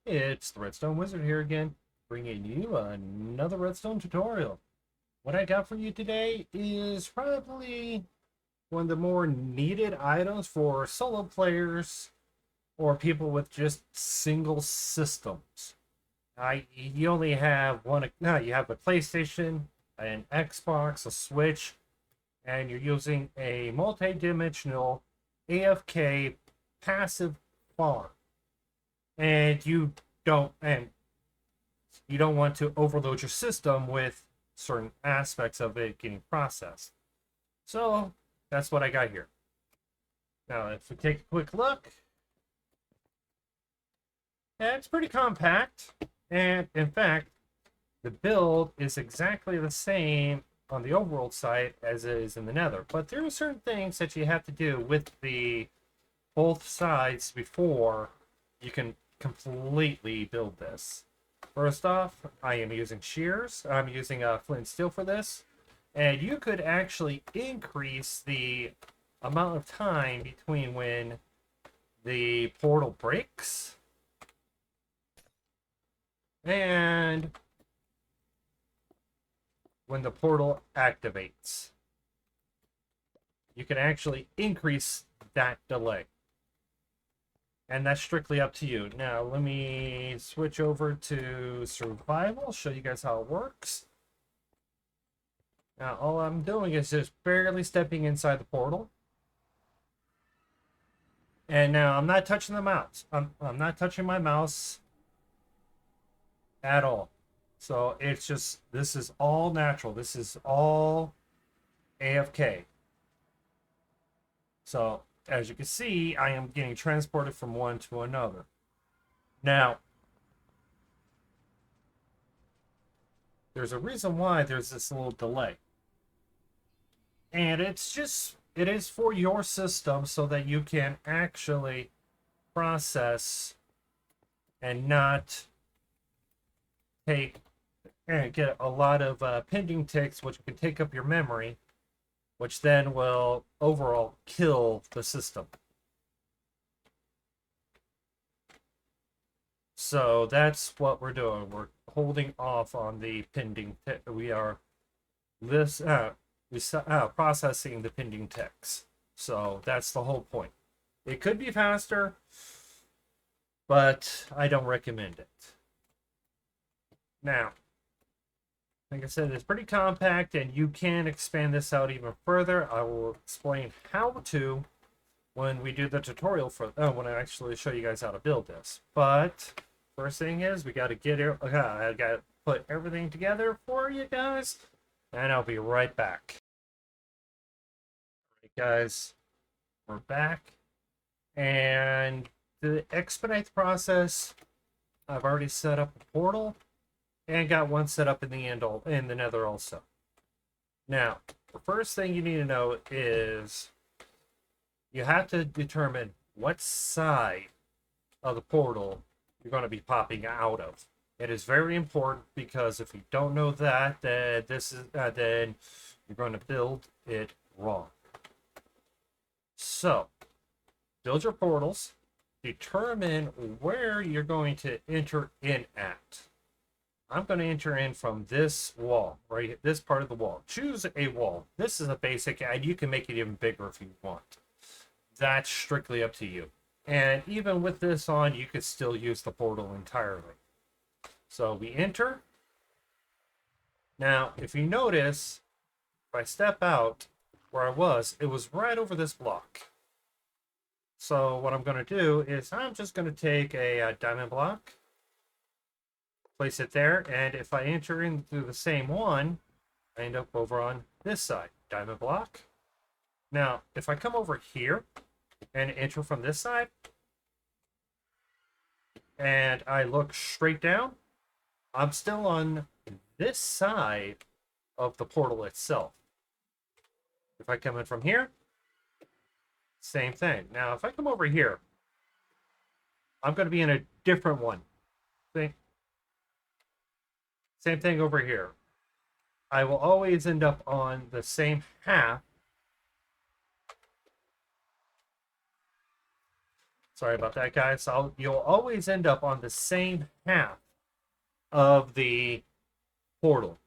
It's the Redstone Wizard here again, bringing you another Redstone tutorial. What I got for you today is probably one of the more needed items for solo players or people with just single systems. You only have one, no, you have a PlayStation, an Xbox, a Switch, and you're using a multi-dimensional AFK passive farm. And you don't want to overload your system with certain aspects of it getting processed. So that's what I got here. Now, if we take a quick look, it's pretty compact. And in fact, the build is exactly the same on the overworld side as it is in the nether. But there are certain things that you have to do with the both sides before you can completely build this. First off, I am using shears. I'm using a flint and steel for this. And you could actually increase the amount of time between when the portal breaks and when the portal activates. You can actually increase that delay. And that's strictly up to you. Now, let me switch over to survival, show you guys how it works. Now, all I'm doing is just barely stepping inside the portal. And now I'm not touching the mouse. I'm not touching my mouse at all. So it's just, this is all natural. This is all AFK. So as you can see, I am getting transported from one to another. Now, there's a reason why there's this little delay. And it is for your system so that you can actually process and not take and get a lot of pending ticks, which can take up your memory, which then will overall kill the system. So that's what we're doing. We're holding off on the pending. We are this processing the pending ticks. So that's the whole point. It could be faster, but I don't recommend it. Now, like I said, it's pretty compact, and you can expand this out even further. I will explain how to when we do the tutorial for when I actually show you guys how to build this. But first thing is we got to get it. I got to put everything together for you guys, and I'll be right back. All right, guys, we're back, and to expedite the process, I've already set up a portal and got one set up in the nether also. Now, the first thing you need to know is you have to determine what side of the portal you're going to be popping out of. It is very important because if you don't know that, then you're going to build it wrong. So, build your portals. Determine where you're going to enter in at. I'm going to enter in from this wall, right? This part of the wall. Choose a wall. This is a basic, and you can make it even bigger if you want. That's strictly up to you. And even with this on, you could still use the portal entirely. So we enter. Now, if you notice, if I step out where I was, it was right over this block. So what I'm going to do is I'm just going to take a diamond block, place it there, and if I enter in through the same one, I end up over on this side. Diamond block. Now, if I come over here and enter from this side, and I look straight down, I'm still on this side of the portal itself. If I come in from here, same thing. Now, if I come over here, I'm going to be in a different one. Same thing over here. I will always end up on the same half. Sorry about that, guys. You'll always end up on the same half of the portal.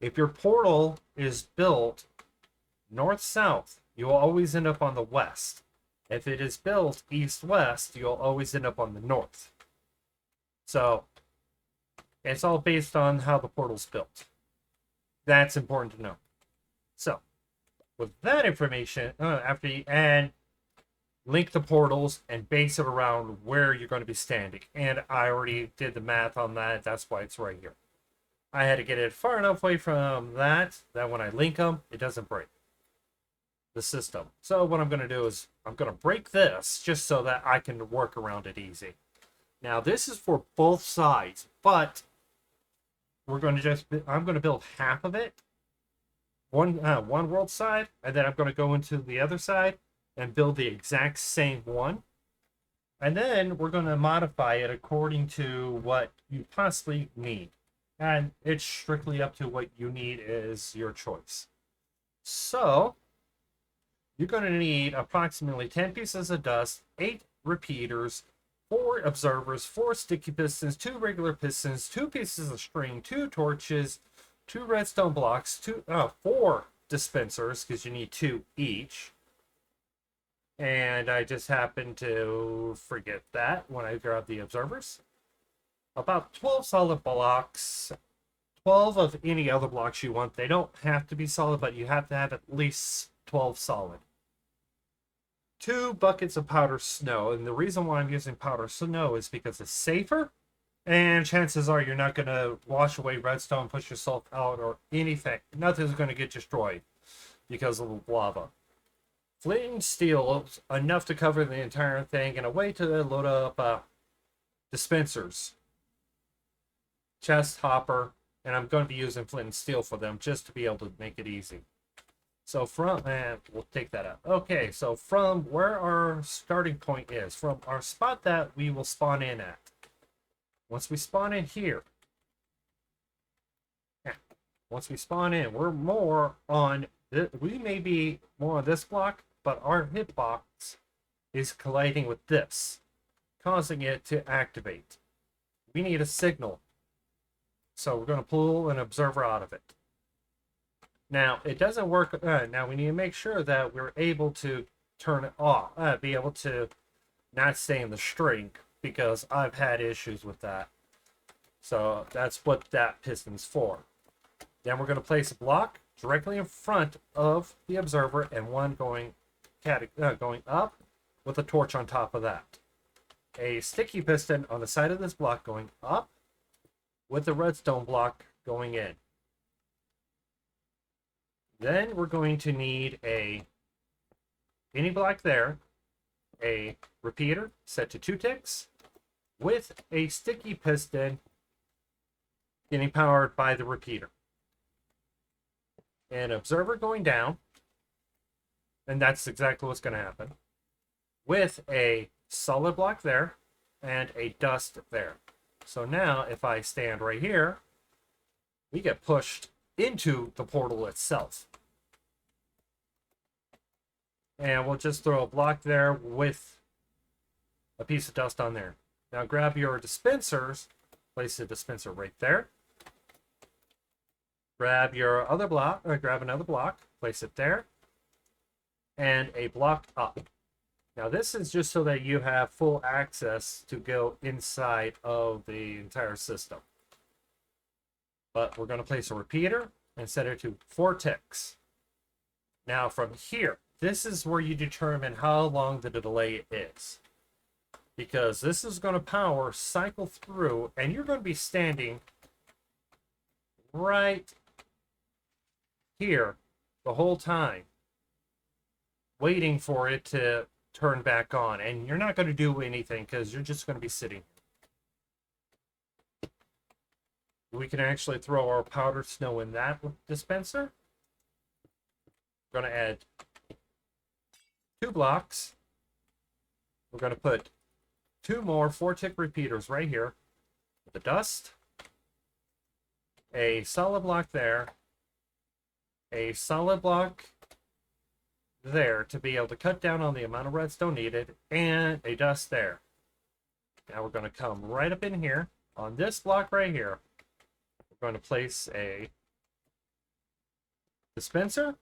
If your portal is built north-south, you'll always end up on the west. If it is built east-west, you'll always end up on the north. So, it's all based on how the portal's built. That's important to know. So, with that information, and link the portals and base it around where you're going to be standing. And I already did the math on that. That's why it's right here. I had to get it far enough away from that when I link them, it doesn't break the system. So what I'm going to do is I'm going to break this just so that I can work around it easy. Now this is for both sides, but I'm going to build half of it, one world side, and then I'm going to go into the other side and build the exact same one. And then we're going to modify it according to what you possibly need. And it's strictly up to what you need is your choice. So, you're going to need approximately 10 pieces of dust, 8 repeaters, 4 observers, 4 sticky pistons, 2 regular pistons, 2 pieces of string, 2 torches, 2 redstone blocks, 4 dispensers, because you need 2 each. And I just happened to forget that when I grabbed the observers. About 12 solid blocks, 12 of any other blocks you want. They don't have to be solid, but you have to have at least 12 solid. 2 buckets of powdered snow, and the reason why I'm using powdered snow is because it's safer, and chances are you're not going to wash away redstone, push yourself out, or anything. Nothing's going to get destroyed because of the lava. Flint and steel is enough to cover the entire thing, and a way to load up dispensers, chest hopper, and I'm going to be using flint and steel for them just to be able to make it easy. So we'll take that out. Okay, so from where our starting point is, from our spot that we will spawn in at. Once we spawn in here, once we spawn in, we're more on, we may be more on this block, but our hitbox is colliding with this, causing it to activate. We need a signal. So we're going to pull an observer out of it. Now, it doesn't work. Now, we need to make sure that we're able to turn it off. Be able to not stay in the string, because I've had issues with that. So that's what that piston's for. Then we're going to place a block directly in front of the observer and one going up with a torch on top of that. A sticky piston on the side of this block going up with the redstone block going in. Then we're going to need any block there, a repeater set to 2 ticks, with a sticky piston getting powered by the repeater. An observer going down, and that's exactly what's going to happen, with a solid block there and a dust there. So now, if I stand right here, we get pushed into the portal itself. And we'll just throw a block there with a piece of dust on there. Now grab your dispensers, place the dispenser right there. Grab your other block, or grab another block, place it there. And a block up. Now this is just so that you have full access to go inside of the entire system. But we're going to place a repeater and set it to 4 ticks. Now from here, this is where you determine how long the delay is. Because this is going to cycle through, and you're going to be standing right here the whole time, waiting for it to turn back on. And you're not going to do anything because you're just going to be sitting. We can actually throw our powdered snow in that dispenser. We're going to add 2 blocks. We're going to put 2 more 4-tick repeaters right here with the dust, a solid block there, a solid block there to be able to cut down on the amount of redstone needed, and a dust there. Now we're going to come right up in here on this block right here. We're going to place a dispenser,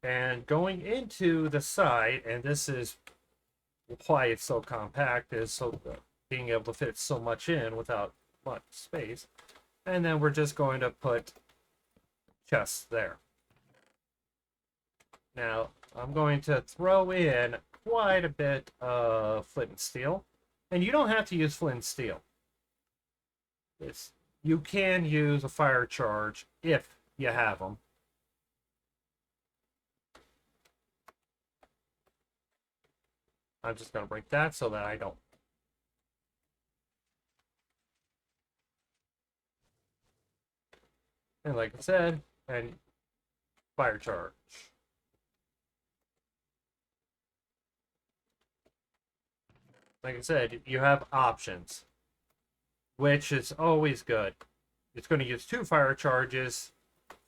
and going into the side, and this is why it's so compact, is so being able to fit so much in without much space. And then we're just going to put chests there. Now I'm going to throw in quite a bit of flint and steel, and you don't have to use flint and steel. You can use a fire charge if you have them. I'm just going to break that so that I don't. And like I said, and fire charge. Like I said, you have options, which is always good. It's going to use 2 fire charges.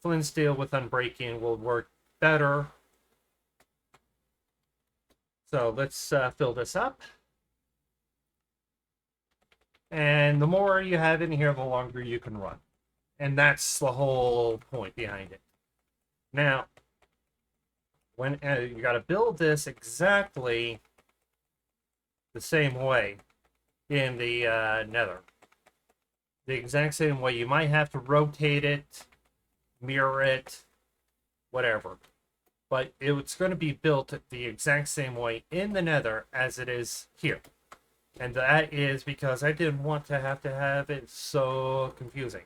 Flint steel with unbreaking will work better. So let's fill this up. And the more you have in here, the longer you can run. And that's the whole point behind it. Now, when you got to build this exactly the same way in the nether. The exact same way. You might have to rotate it, mirror it, whatever. But it's going to be built the exact same way in the nether as it is here. And that is because I didn't want to have it so confusing.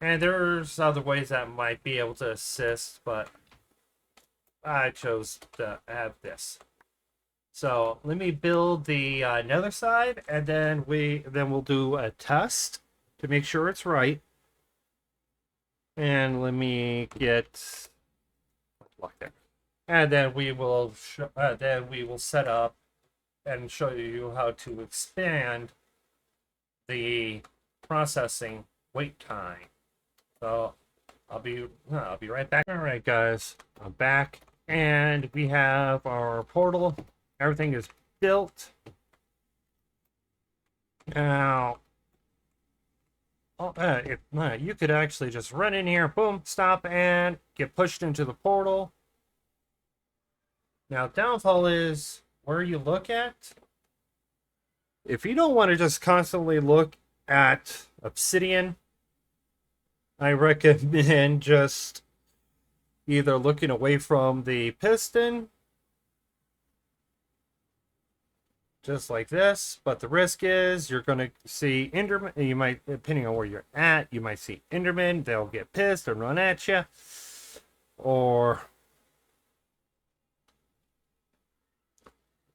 And there's other ways that might be able to assist, but I chose to have this. So let me build the nether side, and then we'll do a test to make sure it's right. And let me get block there, and then we will set up and show you how to expand the processing wait time. So I'll be right back. All right, guys, I'm back, and we have our portal. Everything is built. Now, you could actually just run in here, boom, stop, and get pushed into the portal. Now, downfall is where you look at. If you don't want to just constantly look at obsidian, I recommend just either looking away from the piston, just like this, but the risk is you're going to see Enderman. You might, depending on where you're at, you might see Enderman. They'll get pissed and run at you, or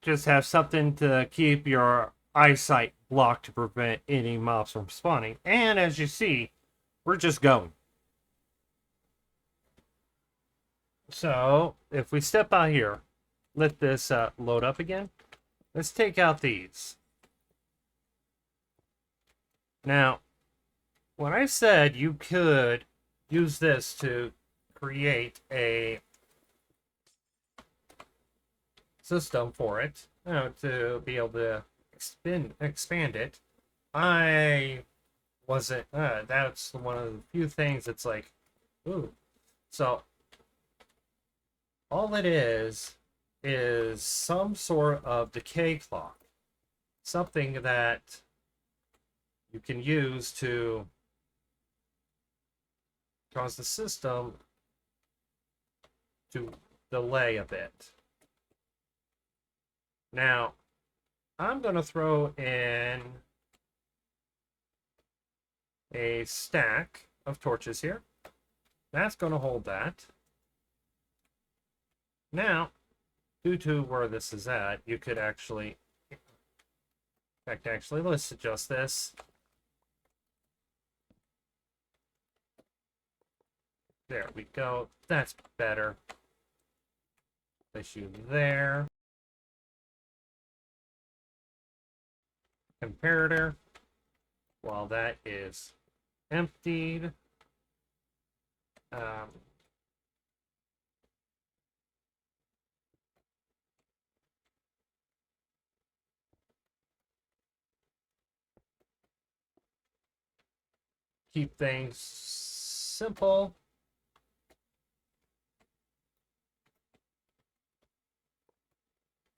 just have something to keep your eyesight blocked to prevent any mobs from spawning. And as you see, we're just going. So if we step out here, let this load up again. Let's take out these. Now, when I said you could use this to create a system for it, to be able to expand it, I wasn't, that's one of the few things that's like, ooh. So, all it is some sort of decay clock. Something that you can use to cause the system to delay a bit. Now, I'm going to throw in a stack of torches here. That's going to hold that. Now, due to where this is at, you could actually, in fact, let's adjust this. There we go. That's better. Place you there. Comparator. While that is emptied. keep things simple.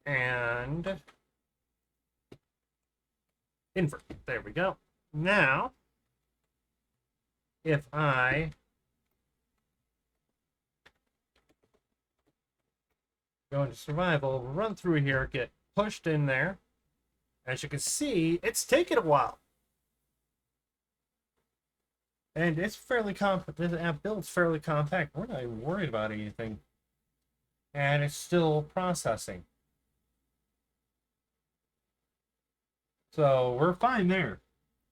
And invert. There we go. Now, if I go into survival, run through here, get pushed in there. As you can see, it's taken a while. And it's fairly compact. This app build's fairly compact. We're not even worried about anything. And it's still processing. So we're fine there.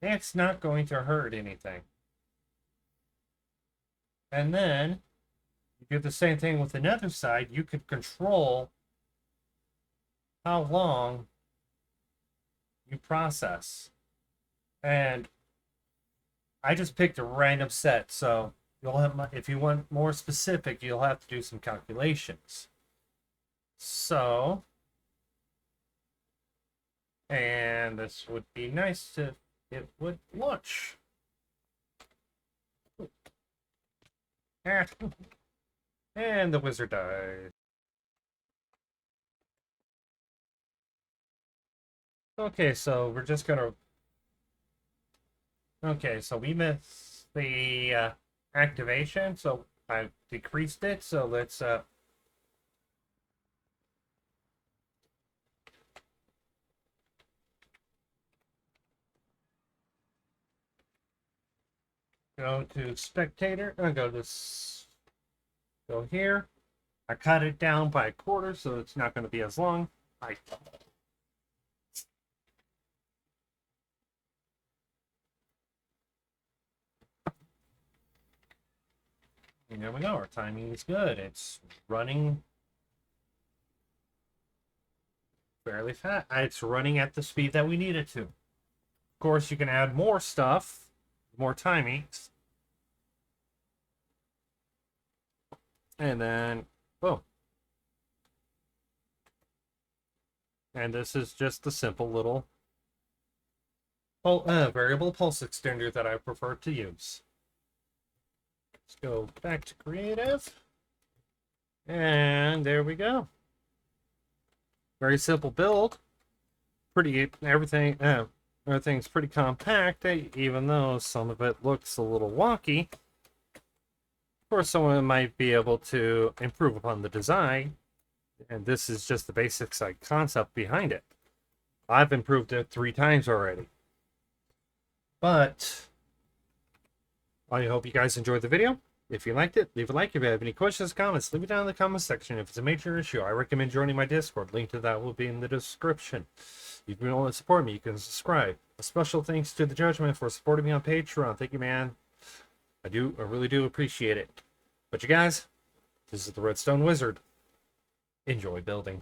It's not going to hurt anything. And then you do the same thing with the nether side. You could control how long you process. And I just picked a random set, so you'll have, if you want more specific, you'll have to do some calculations. So, and this would be nice to, it would launch. And the wizard died. Okay, so we're just gonna... Okay, so we missed the activation, so I decreased it, so let's... go to spectator, go to... Go here. I cut it down by a quarter, so it's not going to be as long. And there we go. Our timing is good. It's running fairly fast. It's running at the speed that we need it to. Of course, you can add more stuff, more timings. And then, boom. And this is just the simple little variable pulse extender that I prefer to use. Let's go back to creative. And there we go. Very simple build. Pretty, everything's pretty compact, even though some of it looks a little wonky. Of course, someone might be able to improve upon the design. And this is just the basic concept behind it. I've improved it 3 times already. But I hope you guys enjoyed the video. If you liked it, leave a like. If you have any questions, comments, leave it down in the comments section. If it's a major issue, I recommend joining my Discord. Link to that will be in the description. If you want to support me, you can subscribe. A special thanks to the Judgment for supporting me on Patreon. Thank you, man. I really do appreciate it. But you guys, this is the Redstone Wizard. Enjoy building.